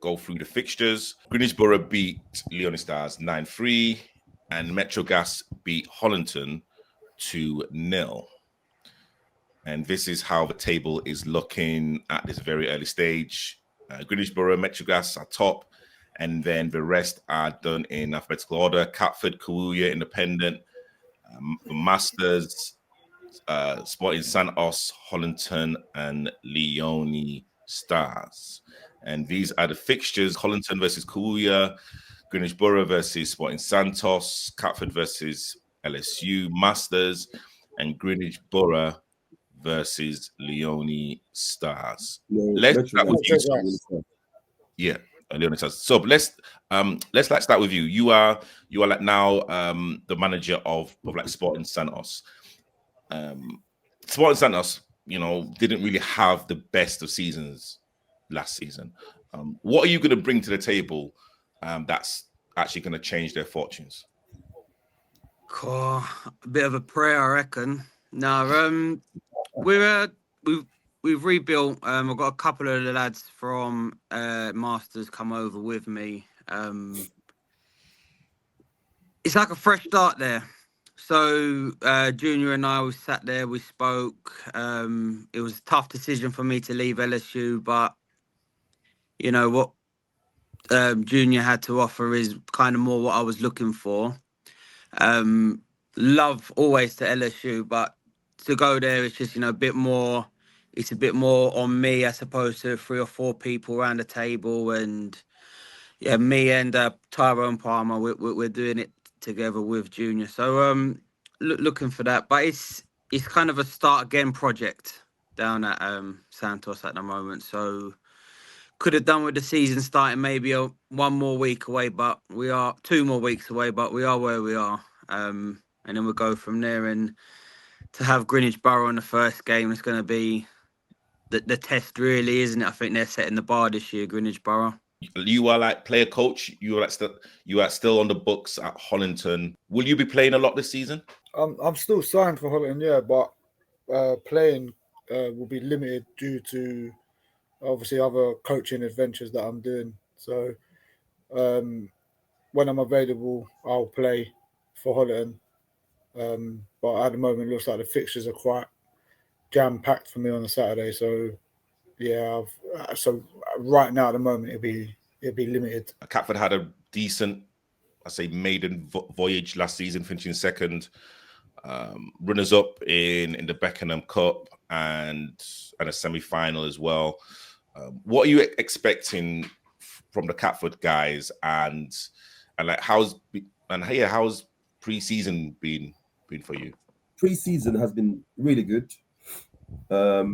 go through the fixtures. Greenwich Borough beat Leonie Stars 9-3, and Metrogas beat Hollington 2-0. And this is how the table is looking at this very early stage. Greenwich Borough, Metrogas are top, and then the rest are done in alphabetical order. Catford, Kawuya, Independent, Masters, Sporting Santos, Hollington, and Leonie Stars. And these are the fixtures: Hollington versus Kawuya, Greenwich Borough versus Sporting Santos, Catford versus LSU, Masters, and Greenwich Borough versus Leonie Stars. Let's start with you. Yeah, Leonie Stars. So let's like start with you. You are like now the manager of like Sporting Santos. Sporting Santos, didn't really have the best of seasons last season. What are you going to bring to the table that's actually going to change their fortunes? A bit of a prayer, I reckon. No, we've rebuilt. I've got a couple of the lads from Masters come over with me. It's like a fresh start there. So Junior and I, we sat there, we spoke. It was a tough decision for me to leave LSU, but you know what Junior had to offer is kind of more what I was looking for. Love always to LSU, but to go there, it's just, a bit more. It's a bit more on me as opposed to 3 or 4 people around the table. And yeah, me and Tyrone Palmer, we're doing it together with Junior. So looking for that. But it's kind of a start again project down at Santos at the moment. So could have done with the season starting maybe 1 more week away, but we are 2 more weeks away, but we are where we are. And then we'll go from there. And to have Greenwich Borough in the first game, it's going to be the test, really, isn't it? I think they're setting the bar this year, Greenwich Borough. You are like player coach. You are still on the books at Hollington. Will you be playing a lot this season? I'm still signed for Hollington, yeah, but playing will be limited due to obviously other coaching adventures that I'm doing. So when I'm available, I'll play for Hollington. But at the moment, it looks like the fixtures are quite jam-packed for me on a Saturday. So yeah, so right now at the moment it'll be limited. Catford had a decent, I say, maiden voyage last season, finishing second, runners up in the Beckenham Cup and a semi-final as well. What are you expecting from the Catford guys, and like how's pre-season been for you? Pre-season has been really good. I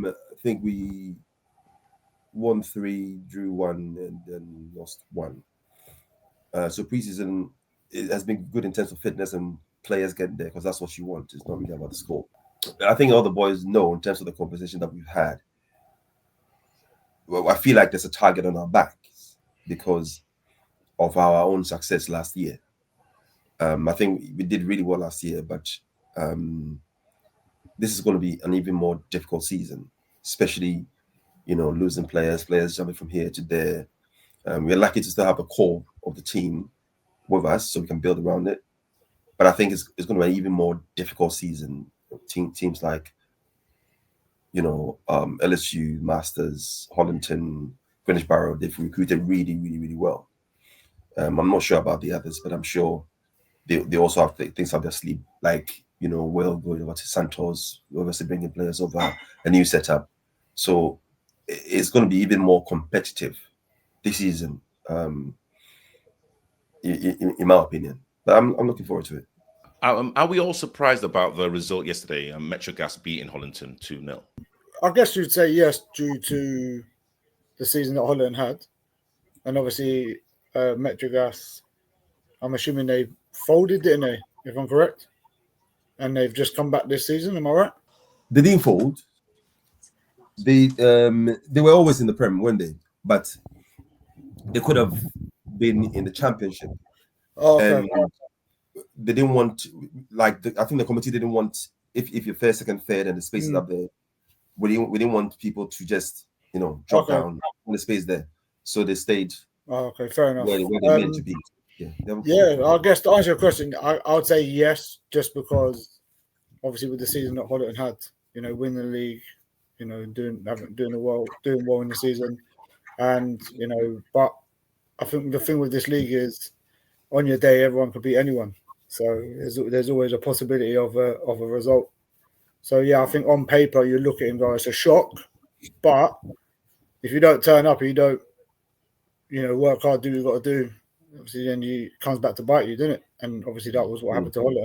think we won 3, drew 1, and then lost 1. So pre-season has been good in terms of fitness and players getting there, because that's what you want. It's not really about the score. I think all the boys know in terms of the conversation that we've had. Well, I feel like there's a target on our backs because of our own success last year. I think we did really well last year, but this is going to be an even more difficult season, especially, losing players jumping from here to there. We're lucky to still have a core of the team with us, so we can build around it. But I think it's going to be an even more difficult season. Teams like, LSU, Masters, Hollington, Greenwich Borough, they've recruited really, really, really well. I'm not sure about the others, but I'm sure they also have things up their sleeve, like, Will going over to Santos, obviously bringing players over, a new setup. So it's going to be even more competitive this season, in my opinion. But I'm looking forward to it. Are we all surprised about the result yesterday? Metrogas beating Hollington 2-0. I guess you'd say yes, due to the season that Hollington had, and obviously Metrogas. I'm assuming they folded, didn't they? If I'm correct, and they've just come back this season. Am I right? They didn't fold. They were always in the Prem, weren't they? But they could have been in the Championship. Oh, okay. They didn't want, I think the committee didn't want, if you're first, second, third, and the space is up there, we didn't want people to just, drop down in the space there. So they stayed Oh, okay, fair enough. Where they're meant to be. Yeah, I guess to answer your question, I would say yes, just because obviously with the season that Holiton had, you know, winning the league, you know, doing well in the season, and you know, but I think the thing with this league is, on your day, everyone could beat anyone, so there's always a possibility of a result. So yeah, I think on paper you look at it and go, it's a shock, but if you don't turn up, you don't, you know, work hard, do what you got to do. Obviously, then it comes back to bite you, doesn't it? And obviously, that was what happened to Holiton.